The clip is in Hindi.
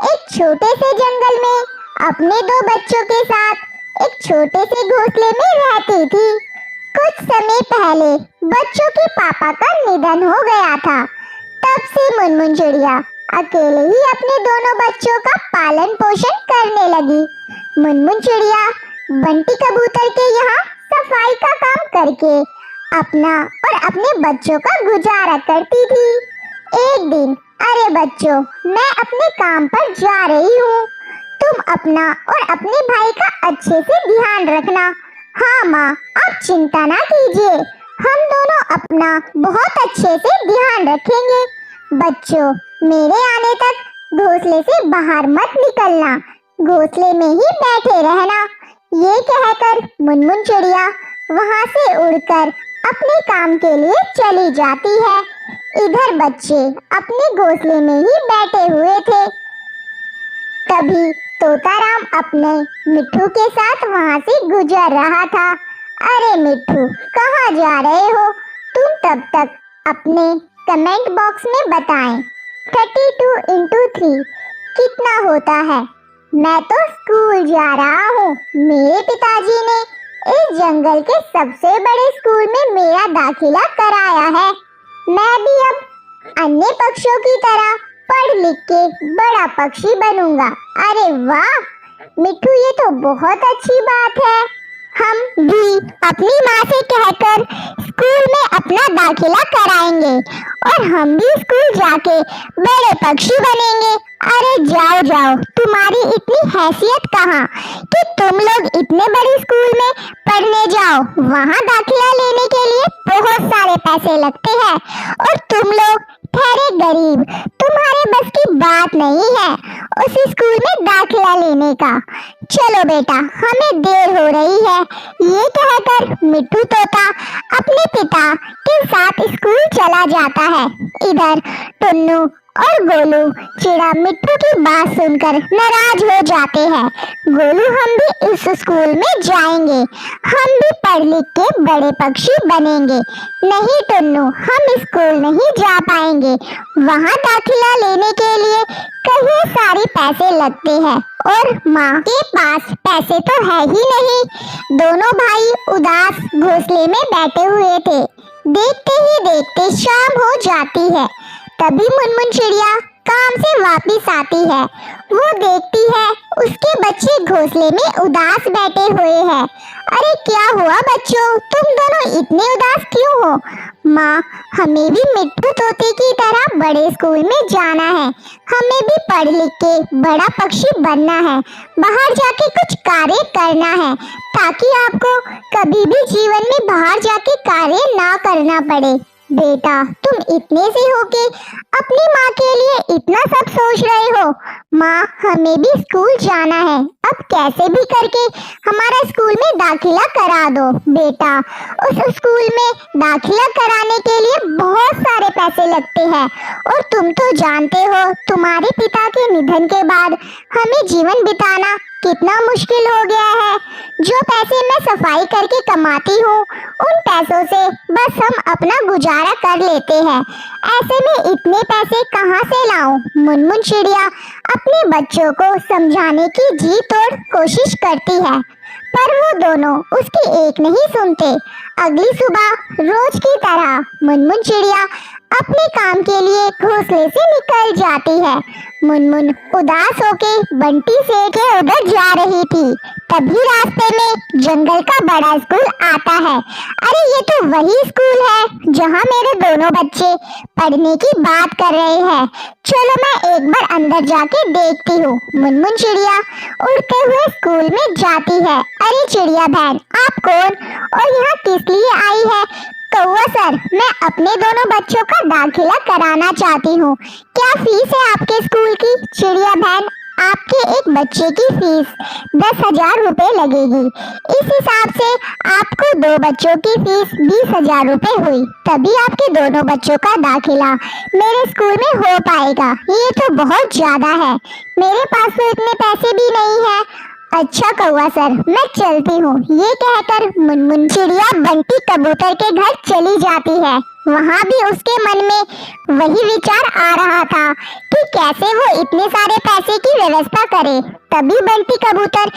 एक छोटे से जंगल में अपने दो बच्चों के साथ एक छोटे से घोंसले में रहती थी। कुछ समय पहले बच्चों के पापा का निधन हो गया था। तब से मुनमुन चिड़िया अकेले ही अपने दोनों बच्चों का पालन पोषण करने लगी। मुनमुन चिड़िया बंटी कबूतर के यहाँ सफाई का काम करके अपना और अपने बच्चों का गुजारा करती थी। एक दिन, अरे बच्चों, मैं अपने काम पर जा रही हूँ, तुम अपना और अपने भाई का अच्छे से ध्यान रखना। हाँ माँ, आप चिंता ना कीजिए, हम दोनों अपना बहुत अच्छे से ध्यान रखेंगे। बच्चों, मेरे आने तक घोंसले से बाहर मत निकलना, घोंसले में ही बैठे रहना। ये कहकर मुनमुन चिड़िया वहाँ से उड़कर अपने काम के लिए चली जाती है। इधर बच्चे अपने घोंसले में ही बैठे हुए थे। तभी तोताराम अपने मिट्ठू के साथ वहाँ से गुजर रहा था। अरे मिट्ठू, कहाँ जा रहे हो तुम? तब तक अपने कमेंट बॉक्स में बताएं 32 into 3 कितना होता है। मैं तो स्कूल जा रहा हूँ। मेरे पिताजी ने इस जंगल के सबसे बड़े स्कूल में मेरा दाखिला कराया है। मैं भी अब अन्य पक्षियों की तरह पढ़ लिख के बड़ा पक्षी बनूंगा। अरे वाह मिट्ठू, ये तो बहुत अच्छी बात है। हम भी अपनी माँ से कहकर स्कूल में अपना दाखिला कराएंगे और हम भी स्कूल जाके बड़े पक्षी बनेंगे। अरे जाओ जाओ, तुम्हारी इतनी हैसियत कहाँ कि तुम लोग इतने बड़े स्कूल में पढ़ने जाओ। वहाँ दाखिला लेने के लिए बहुत सारे पैसे लगते हैं और तुम लोग ठहरे गरीब, तुम्हारे बस की बात नहीं है उस स्कूल में दाखिला लेने का। चलो बेटा, हमें देर हो रही है। ये कहकर मिट्ठू तोता अपने पिता के साथ स्कूल चला जाता है। इधर टुन्नू और गोलू चिड़ा मिट्ठू की बात सुनकर नाराज हो जाते हैं। गोलू, हम भी इस स्कूल में जाएंगे, हम भी पढ़ लिख के बड़े पक्षी बनेंगे। नहीं टुन्नू, हम स्कूल नहीं जा पाएंगे, वहाँ दाखिला लेने के लिए कई सारे पैसे लगते हैं और माँ के पास पैसे तो है ही नहीं। दोनों भाई उदास घोंसले में बैठे हुए थे। देखते ही देखते शाम हो जाती है। तभी मुनमुन चिड़िया काम से वापस आती है। वो देखती है उसके बच्चे घोंसले में उदास बैठे हुए हैं। अरे क्या हुआ बच्चों, तुम दोनों इतने उदास क्यों हो? माँ, हमें भी मिट्ठू तोते की तरह बड़े स्कूल में जाना है, हमें भी पढ़ लिख के बड़ा पक्षी बनना है, बाहर जाके कुछ कार्य करना है ताकि आपको कभी भी जीवन में बाहर जाके कार्य ना करना पड़े। बेटा, तुम इतने से होके अपनी माँ के लिए इतना सब सोच रहे हो। माँ, हमें भी स्कूल जाना है, अब कैसे भी करके हमारा स्कूल में दाखिला करा दो। बेटा, उस स्कूल में दाखिला कराने के लिए बहुत सारे पैसे लगते हैं और तुम तो जानते हो तुम्हारे पिता के निधन के बाद हमें जीवन बिताना कितना मुश्किल हो गया है। जो पैसे मैं सफाई करके कमाती हूँ उन पैसों से बस हम अपना गुजारा कर लेते हैं। ऐसे में इतने पैसे कहाँ से लाऊं? मुनमुन चिड़िया अपने बच्चों को समझाने की जी तोड़ कोशिश करती है, पर वो दोनों उसकी एक नहीं सुनते। अगली सुबह रोज की तरह मुनमुन चिड़िया अपने काम के लिए घोंसले से निकल जाती है। मुनमुन उदास होके बंटी शेर के उधर जा रही थी। तभी रास्ते में जंगल का बड़ा स्कूल आता है। अरे ये तो वही स्कूल है जहाँ मेरे दोनों बच्चे पढ़ने की बात कर रहे हैं। चलो मैं एक बार अंदर जाके देखती हूँ। मुनमुन चिड़िया उड़ते हुए स्कूल में जाती है। अरे चिड़िया बहन, आप कौन और यहाँ किस लिए आई है? कौवा सर, मैं अपने दोनों बच्चों का दाखिला कराना चाहती हूँ। क्या फीस है आपके स्कूल की? चिड़िया बहन, आपके एक बच्चे की फीस 10,000 रुपए लगेगी। इस हिसाब से आपको दो बच्चों की फीस 20,000 रुपए हुई, तभी आपके दोनों बच्चों का दाखिला मेरे स्कूल में हो पाएगा। ये तो बहुत ज्यादा है, मेरे पास तो इतने पैसे भी नहीं है। अच्छा कौवा सर, मैं चलती हूँ। ये कहकर मुनमुन चिड़िया बंटी कबूतर के घर चली जाती है। वहाँ भी उसके मन में वही विचार आ रहा था कि कैसे वो इतने सारे पैसे की व्यवस्था करे। तभी बंटी कबूतर